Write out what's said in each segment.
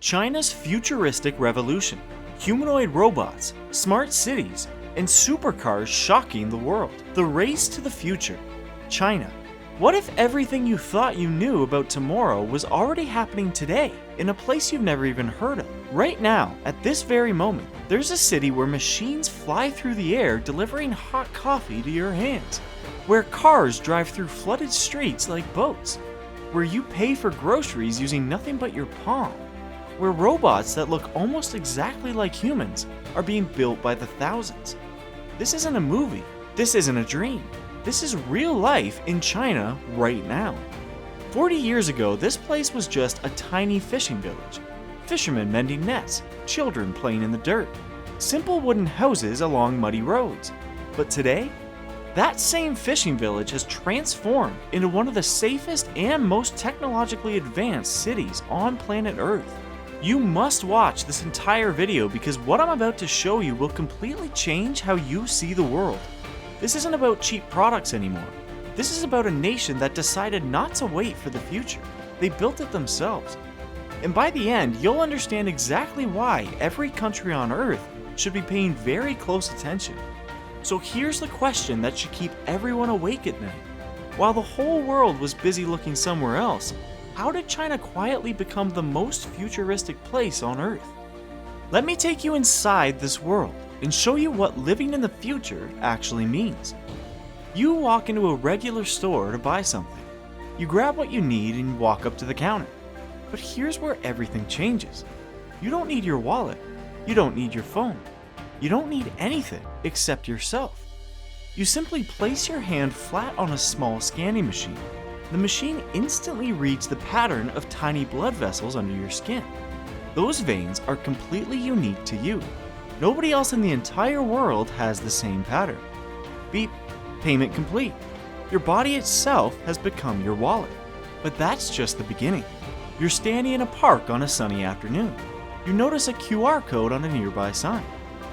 China's futuristic revolution, humanoid robots, smart cities, and supercars shocking the world. The race to the future. China. What if everything you thought you knew about tomorrow was already happening today, in a place you've never even heard of? Right now, at this very moment, there's a city where machines fly through the air delivering hot coffee to your hands, where cars drive through flooded streets like boats, where you pay for groceries using nothing but your palm, where robots that look almost exactly like humans are being built by the thousands. This isn't a movie. This isn't a dream. This is real life in China right now. 40 years ago, this place was just a tiny fishing village. Fishermen mending nets, children playing in the dirt, simple wooden houses along muddy roads. But today, that same fishing village has transformed into one of the safest and most technologically advanced cities on planet Earth. You must watch this entire video because what I'm about to show you will completely change how you see the world. This isn't about cheap products anymore. This is about a nation that decided not to wait for the future. They built it themselves. And by the end, you'll understand exactly why every country on Earth should be paying very close attention. So here's the question that should keep everyone awake at night. While the whole world was busy looking somewhere else, how did China quietly become the most futuristic place on Earth? Let me take you inside this world and show you what living in the future actually means. You walk into a regular store to buy something. You grab what you need and walk up to the counter. But here's where everything changes. You don't need your wallet. You don't need your phone. You don't need anything except yourself. You simply place your hand flat on a small scanning machine. The machine instantly reads the pattern of tiny blood vessels under your skin. Those veins are completely unique to you. Nobody else in the entire world has the same pattern. Beep, payment complete. Your body itself has become your wallet. But that's just the beginning. You're standing in a park on a sunny afternoon. You notice a QR code on a nearby sign.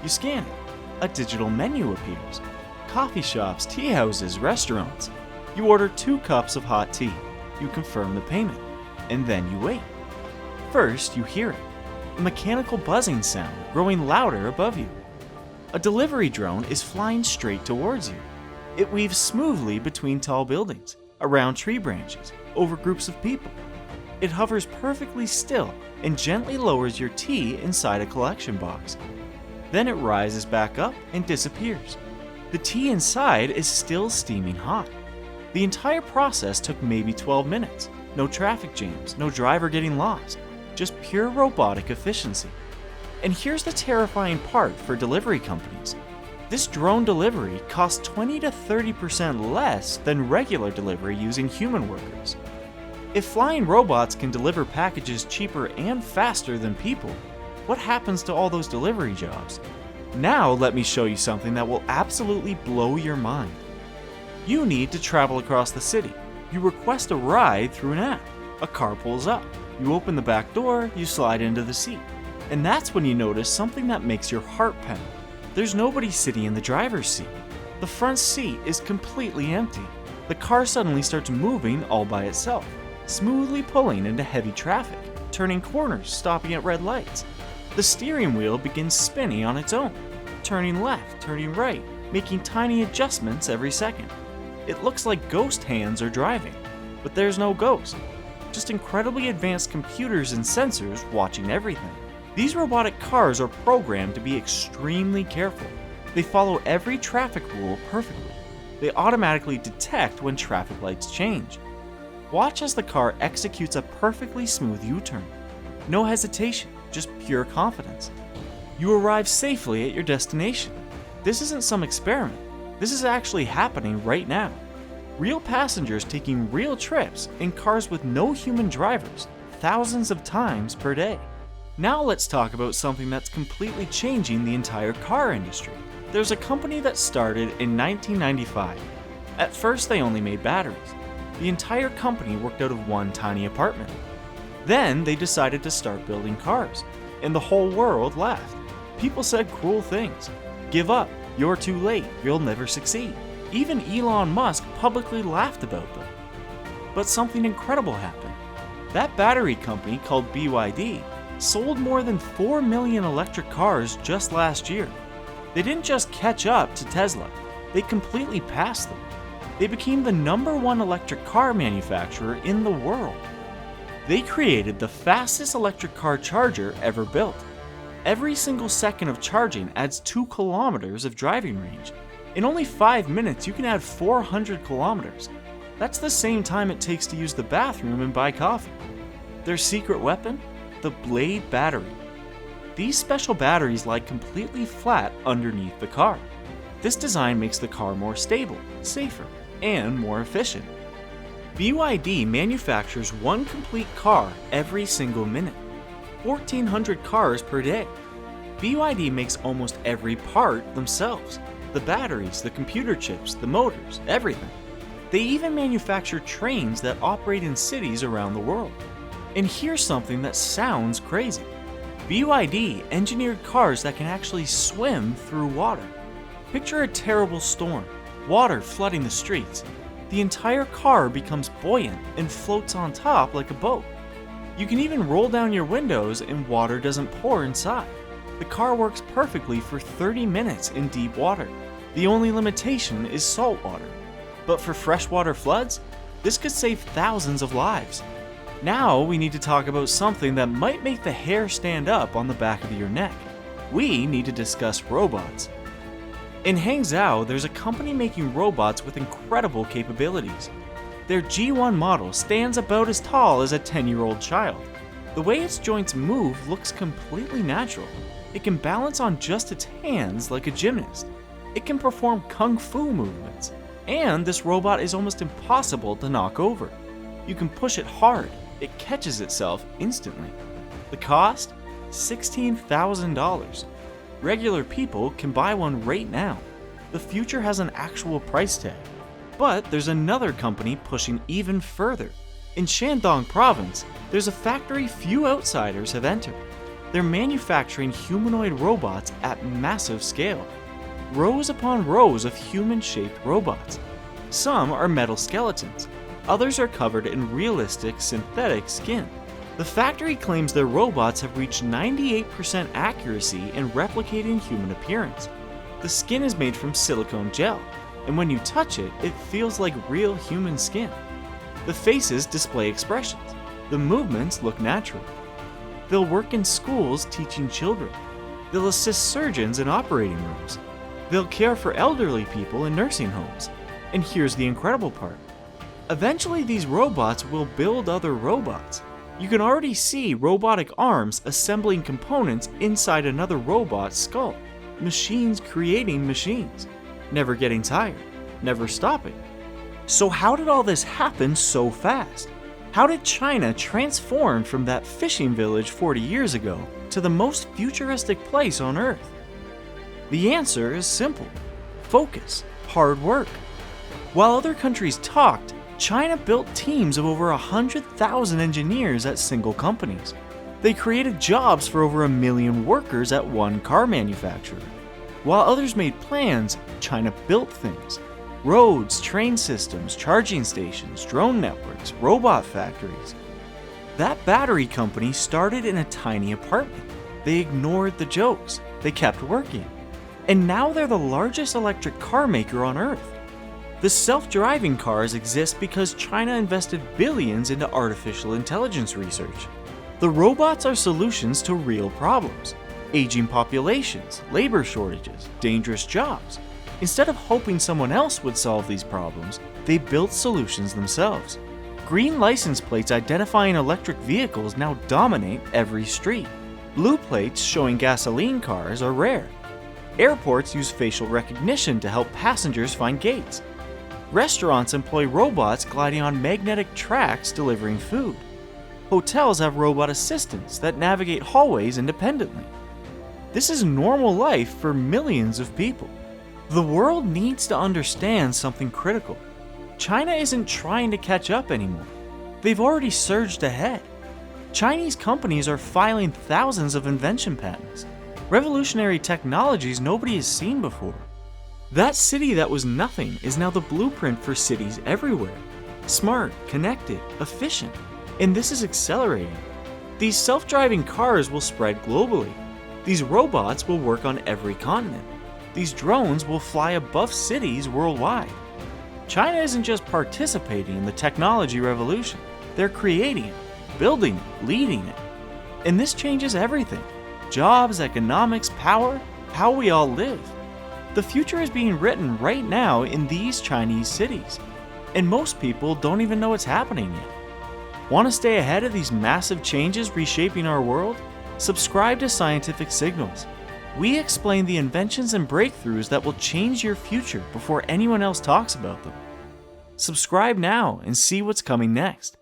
You scan it. A digital menu appears. Coffee shops, tea houses, restaurants. You order 2 cups of hot tea. You confirm the payment. And then you wait. First, you hear it. A mechanical buzzing sound growing louder above you. A delivery drone is flying straight towards you. It weaves smoothly between tall buildings, around tree branches, over groups of people. It hovers perfectly still and gently lowers your tea inside a collection box. Then it rises back up and disappears. The tea inside is still steaming hot. The entire process took maybe 12 minutes. No traffic jams, no driver getting lost. Just pure robotic efficiency. And here's the terrifying part for delivery companies. This drone delivery costs 20 to 30% less than regular delivery using human workers. If flying robots can deliver packages cheaper and faster than people, what happens to all those delivery jobs? Now let me show you something that will absolutely blow your mind. You need to travel across the city. You request a ride through an app. A car pulls up. You open the back door, you slide into the seat. And that's when you notice something that makes your heart pound. There's nobody sitting in the driver's seat. The front seat is completely empty. The car suddenly starts moving all by itself, smoothly pulling into heavy traffic, turning corners, stopping at red lights. The steering wheel begins spinning on its own, turning left, turning right, making tiny adjustments every second. It looks like ghost hands are driving, but there's no ghost. Just incredibly advanced computers and sensors watching everything. These robotic cars are programmed to be extremely careful. They follow every traffic rule perfectly. They automatically detect when traffic lights change. Watch as the car executes a perfectly smooth U-turn. No hesitation, just pure confidence. You arrive safely at your destination. This isn't some experiment. This is actually happening right now. Real passengers taking real trips in cars with no human drivers, thousands of times per day. Now let's talk about something that's completely changing the entire car industry. There's a company that started in 1995. At first they only made batteries. The entire company worked out of one tiny apartment. Then they decided to start building cars, and the whole world laughed. People said cruel things. Give up, you're too late, you'll never succeed. Even Elon Musk publicly laughed about them. But something incredible happened. That battery company called BYD sold more than 4 million electric cars just last year. They didn't just catch up to Tesla, they completely passed them. They became the #1 electric car manufacturer in the world. They created the fastest electric car charger ever built. Every single second of charging adds 2 kilometers of driving range. In only 5 minutes, you can add 400 kilometers. That's the same time it takes to use the bathroom and buy coffee. Their secret weapon? The Blade battery. These special batteries lie completely flat underneath the car. This design makes the car more stable, safer, and more efficient. BYD manufactures 1 complete car every single minute, 1,400 cars per day. BYD makes almost every part themselves: the batteries, the computer chips, the motors, everything. They even manufacture trains that operate in cities around the world. And here's something that sounds crazy. BYD engineered cars that can actually swim through water. Picture a terrible storm, water flooding the streets. The entire car becomes buoyant and floats on top like a boat. You can even roll down your windows and water doesn't pour inside. The car works perfectly for 30 minutes in deep water. The only limitation is salt water. But for freshwater floods, this could save thousands of lives. Now we need to talk about something that might make the hair stand up on the back of your neck. We need to discuss robots. In Hangzhou, there's a company making robots with incredible capabilities. Their G1 model stands about as tall as a 10-year-old child. The way its joints move looks completely natural. It can balance on just its hands like a gymnast. It can perform kung fu movements. And this robot is almost impossible to knock over. You can push it hard. It catches itself instantly. The cost? $16,000. Regular people can buy one right now. The future has an actual price tag. But there's another company pushing even further. In Shandong province, there's a factory few outsiders have entered. They're manufacturing humanoid robots at massive scale. Rows upon rows of human-shaped robots. Some are metal skeletons. Others are covered in realistic synthetic skin. The factory claims their robots have reached 98% accuracy in replicating human appearance. The skin is made from silicone gel, and when you touch it, it feels like real human skin. The faces display expressions. The movements look natural. They'll work in schools teaching children. They'll assist surgeons in operating rooms. They'll care for elderly people in nursing homes. And here's the incredible part. Eventually, these robots will build other robots. You can already see robotic arms assembling components inside another robot's skull. Machines creating machines. Never getting tired. Never stopping. So how did all this happen so fast? How did China transform from that fishing village 40 years ago to the most futuristic place on Earth? The answer is simple. Focus. Hard work. While other countries talked, China built teams of over 100,000 engineers at single companies. They created jobs for over 1 million workers at one car manufacturer. While others made plans, China built things. Roads, train systems, charging stations, drone networks, robot factories. That battery company started in a tiny apartment. They ignored the jokes. They kept working. And now they're the largest electric car maker on Earth. The self-driving cars exist because China invested billions into artificial intelligence research. The robots are solutions to real problems: aging populations, labor shortages, dangerous jobs. Instead of hoping someone else would solve these problems, they built solutions themselves. Green license plates identifying electric vehicles now dominate every street. Blue plates showing gasoline cars are rare. Airports use facial recognition to help passengers find gates. Restaurants employ robots gliding on magnetic tracks delivering food. Hotels have robot assistants that navigate hallways independently. This is normal life for millions of people. The world needs to understand something critical. China isn't trying to catch up anymore. They've already surged ahead. Chinese companies are filing thousands of invention patents, revolutionary technologies nobody has seen before. That city that was nothing is now the blueprint for cities everywhere. Smart, connected, efficient, and this is accelerating. These self-driving cars will spread globally. These robots will work on every continent. These drones will fly above cities worldwide. China isn't just participating in the technology revolution, they're creating it, building it, leading it. And this changes everything: jobs, economics, power, how we all live. The future is being written right now in these Chinese cities, and most people don't even know it's happening yet. Want to stay ahead of these massive changes reshaping our world? Subscribe to Scientific Signals. We explain the inventions and breakthroughs that will change your future before anyone else talks about them. Subscribe now and see what's coming next.